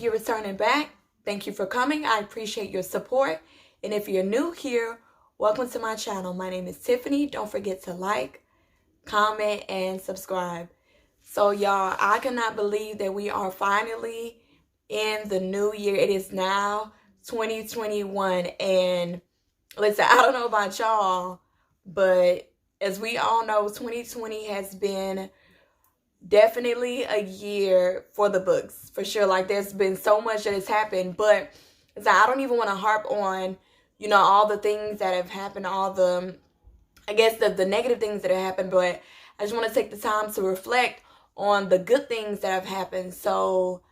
you're returning back, thank you for coming. I appreciate your support. And if you're new here, welcome to my channel. My name is Tiffany. Don't forget to like, comment, and subscribe. So y'all, I cannot believe that we are finally in the new year. It is now 2021. And listen, I don't know about y'all, but as we all know, 2020 has been definitely a year for the books, for sure. Like, there's been so much that has happened, but I don't even want to harp on, all the things that have happened, all the, I guess, the negative things that have happened, but I just want to take the time to reflect on the good things that have happened. So,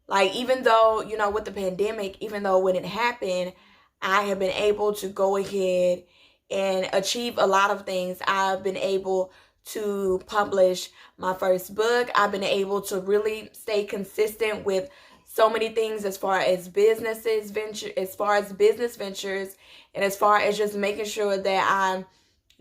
like, even though, with the pandemic, even though when it happened, I have been able to go ahead and achieve a lot of things. I've been able to publish my first book. I've been able to really stay consistent with so many things as far as business ventures, and as far as just making sure that I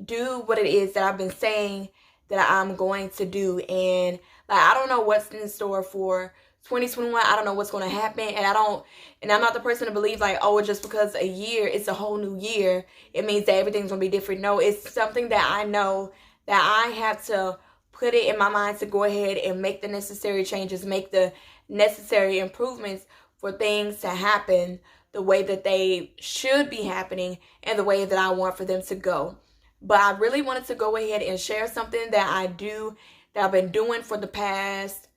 do what it is that I've been saying that I'm going to do. And like, I don't know what's in store for 2021. I don't know what's going to happen, and I'm not the person to believe like, oh, just because a year, it's a whole new year, it means that everything's going to be different. No, it's something that I know that I have to put it in my mind to go ahead and make the necessary changes, make the necessary improvements for things to happen the way that they should be happening and the way that I want for them to go. But I really wanted to go ahead and share something that I've been doing for the past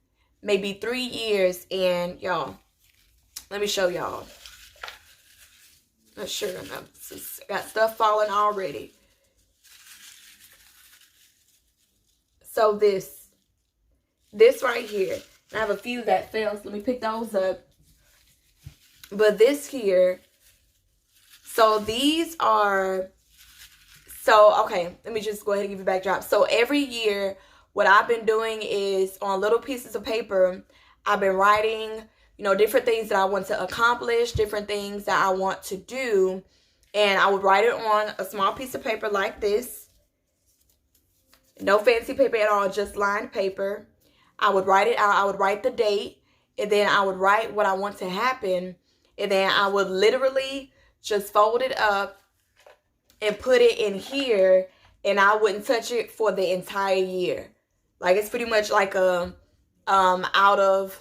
maybe 3 years. And y'all, let me show y'all. Not sure enough. Got stuff falling already. So this right here, I have a few that fell, so let me pick those up. But this here, so these are, okay, let me just go ahead and give you a backdrop. So every year, what I've been doing is on little pieces of paper, I've been writing, different things that I want to accomplish, different things that I want to do. And I would write it on a small piece of paper like this. No fancy paper at all, just lined paper. I would write it out. I would write the date, and then I would write what I want to happen. And then I would literally just fold it up and put it in here, and I wouldn't touch it for the entire year. Like, it's pretty much like a out of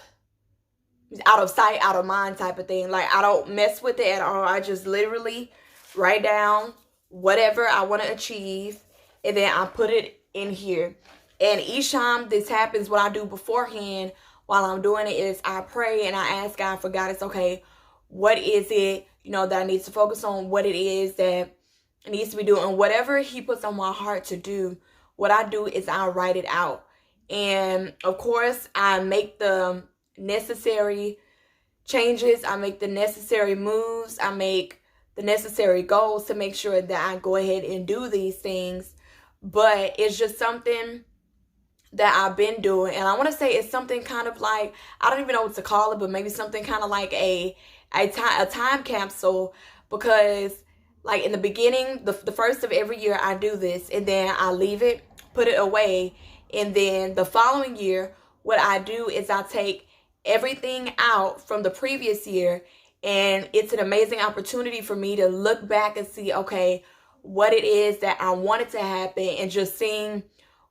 sight, out of mind type of thing. Like, I don't mess with it at all. I just literally write down whatever I want to achieve, and then I put it in here. And each time this happens, what I do beforehand while I'm doing it is I pray and I ask God for guidance. Okay, what is it, that I need to focus on, what it is that it needs to be doing, and whatever He puts on my heart to do, what I do is I write it out. And of course, I make the necessary changes, I make the necessary moves, I make the necessary goals to make sure that I go ahead and do these things. But it's just something that I've been doing, and I want to say it's something kind of like, I don't even know what to call it, but maybe something kind of like a time capsule, because like in the beginning, the first of every year, I do this, and then I leave it, put it away, and then the following year, what I do is I take everything out from the previous year, and it's an amazing opportunity for me to look back and see, okay, what it is that I wanted to happen, and just seeing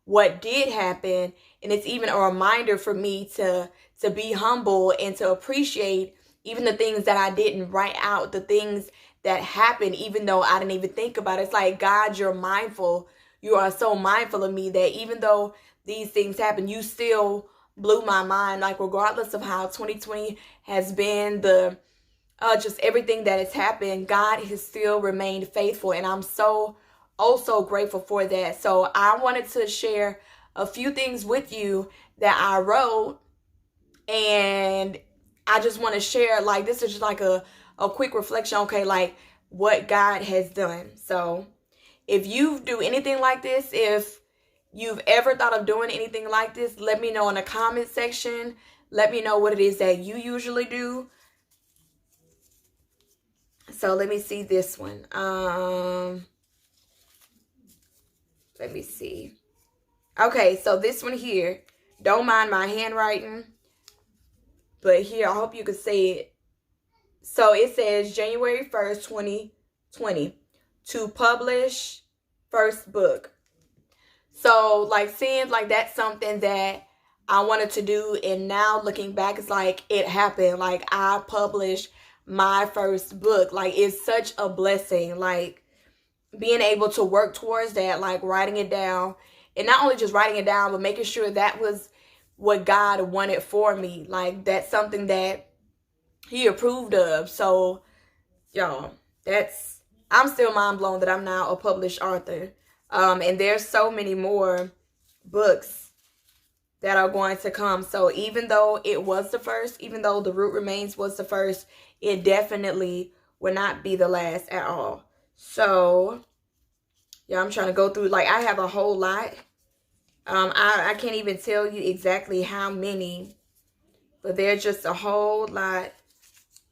what did happen. And it's even a reminder for me to be humble and to appreciate even the things that I didn't write out, the things that happened, even though I didn't even think about it. It's like, God, you're mindful. You are so mindful of me that even though these things happen, you still blew my mind. Like, regardless of how 2020 has been, just everything that has happened, God has still remained faithful, and I'm so grateful for that. So I wanted to share a few things with you that I wrote, and I just want to share, like, this is just like a quick reflection, okay, like what God has done. So if you do anything like this, if you've ever thought of doing anything like this, let me know in the comment section. Let me know what it is that you usually do. So let me see this one. Let me see. Okay, so this one here, don't mind my handwriting. But here, I hope you can see it. So it says January 1st, 2020 to publish first book. So like seeing like that's something that I wanted to do, and now looking back, it's like it happened. Like I published my first book. Like it's such a blessing. Like being able to work towards that, like writing it down, and not only just writing it down, but making sure that was what God wanted for me. Like that's something that He approved of. So y'all, I'm still mind blown that I'm now a published author. And there's so many more books that are going to come. So even though it was the first, even though The Root Remains was the first, it definitely will not be the last at all. So yeah, I'm trying to go through, like I have a whole lot. I can't even tell you exactly how many, but there's just a whole lot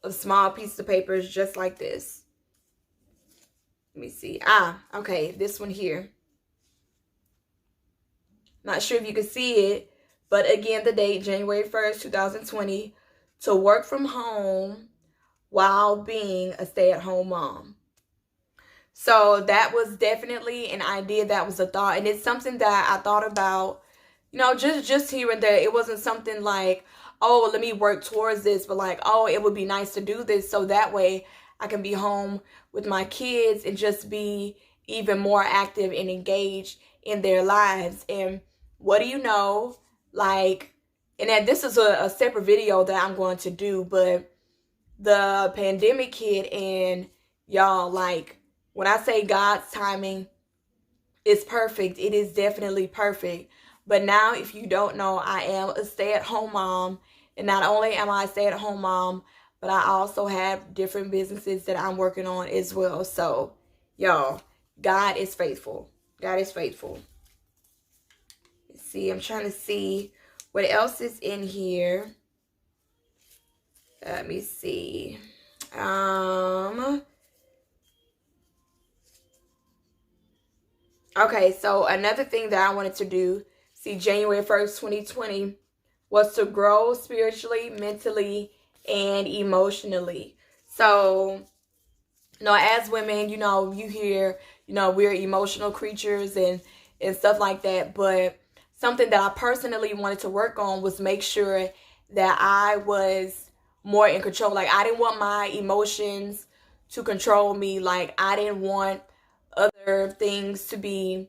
of small pieces of papers just like this. Let me see. Okay, this one here. Not sure if you can see it, but again, the date, January 1st, 2020, to work from home while being a stay-at-home mom. So that was definitely an idea, that was a thought, and it's something that I thought about, you know, just here and there. It wasn't something like, oh, let me work towards this, but like, oh, it would be nice to do this so that way I can be home with my kids and just be even more active and engaged in their lives. And what do you know, like, and that this is a separate video that I'm going to do, but the pandemic hit, and y'all, like, when I say God's timing is perfect, it is definitely perfect. But now, if you don't know, I am a stay-at-home mom, and not only am I a stay-at-home mom, but I also have different businesses that I'm working on as well. So, y'all, God is faithful. God is faithful. Let's see, I'm trying to see what else is in here. Let me see. Okay, so another thing that I wanted to do, see, January 1st, 2020, was to grow spiritually, mentally, and emotionally. So, you know, as women, you know, you hear, you know, we're emotional creatures and stuff like that. But something that I personally wanted to work on was make sure that I was more in control. Like, I didn't want my emotions to control me. Like, I didn't want other things to be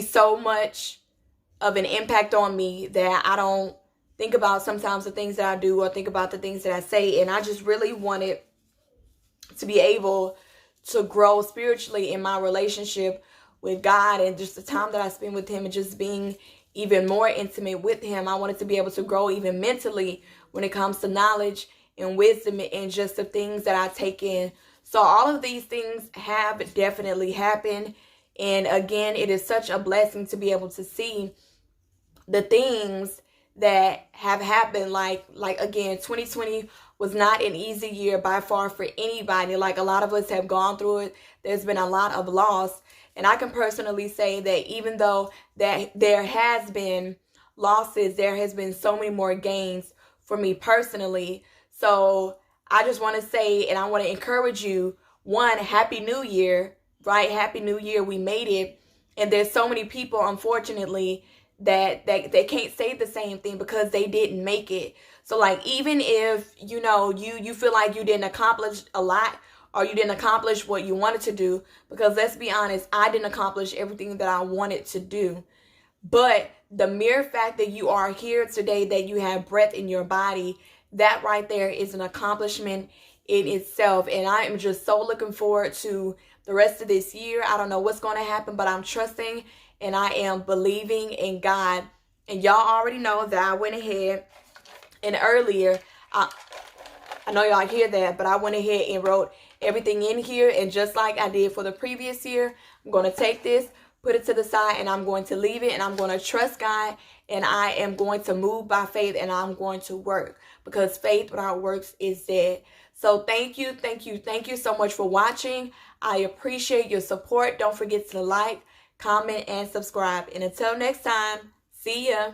so much of an impact on me that I don't think about sometimes the things that I do or think about the things that I say. And I just really wanted to be able to grow spiritually in my relationship with God, and just the time that I spend with Him and just being even more intimate with Him. I wanted to be able to grow even mentally when it comes to knowledge and wisdom and just the things that I take in. So all of these things have definitely happened. And again, it is such a blessing to be able to see the things that have happened. Like again, 2020 was not an easy year by far for anybody. Like, a lot of us have gone through it. There's been a lot of loss. And I can personally say that even though that there has been losses, there has been so many more gains for me personally. So I just want to say, and I want to encourage you, one, Happy New Year, right? Happy New Year. We made it. And there's so many people, unfortunately, that they can't say the same thing because they didn't make it. So like, even if, you know, you feel like you didn't accomplish a lot, or you didn't accomplish what you wanted to do, because let's be honest, I didn't accomplish everything that I wanted to do. But the mere fact that you are here today, that you have breath in your body, that right there is an accomplishment in itself. And I am just so looking forward to the rest of this year. I don't know what's going to happen, but I'm trusting and I am believing in God. And y'all already know that I went ahead and earlier, I know y'all hear that, but I went ahead and wrote everything in here. And just like I did for the previous year, I'm going to take this, put it to the side, and I'm going to leave it, and I'm going to trust God, and I am going to move by faith, and I'm going to work, because faith without works is dead. So thank you so much for watching. I appreciate your support. Don't forget to like, comment, and subscribe. And until next time, see ya.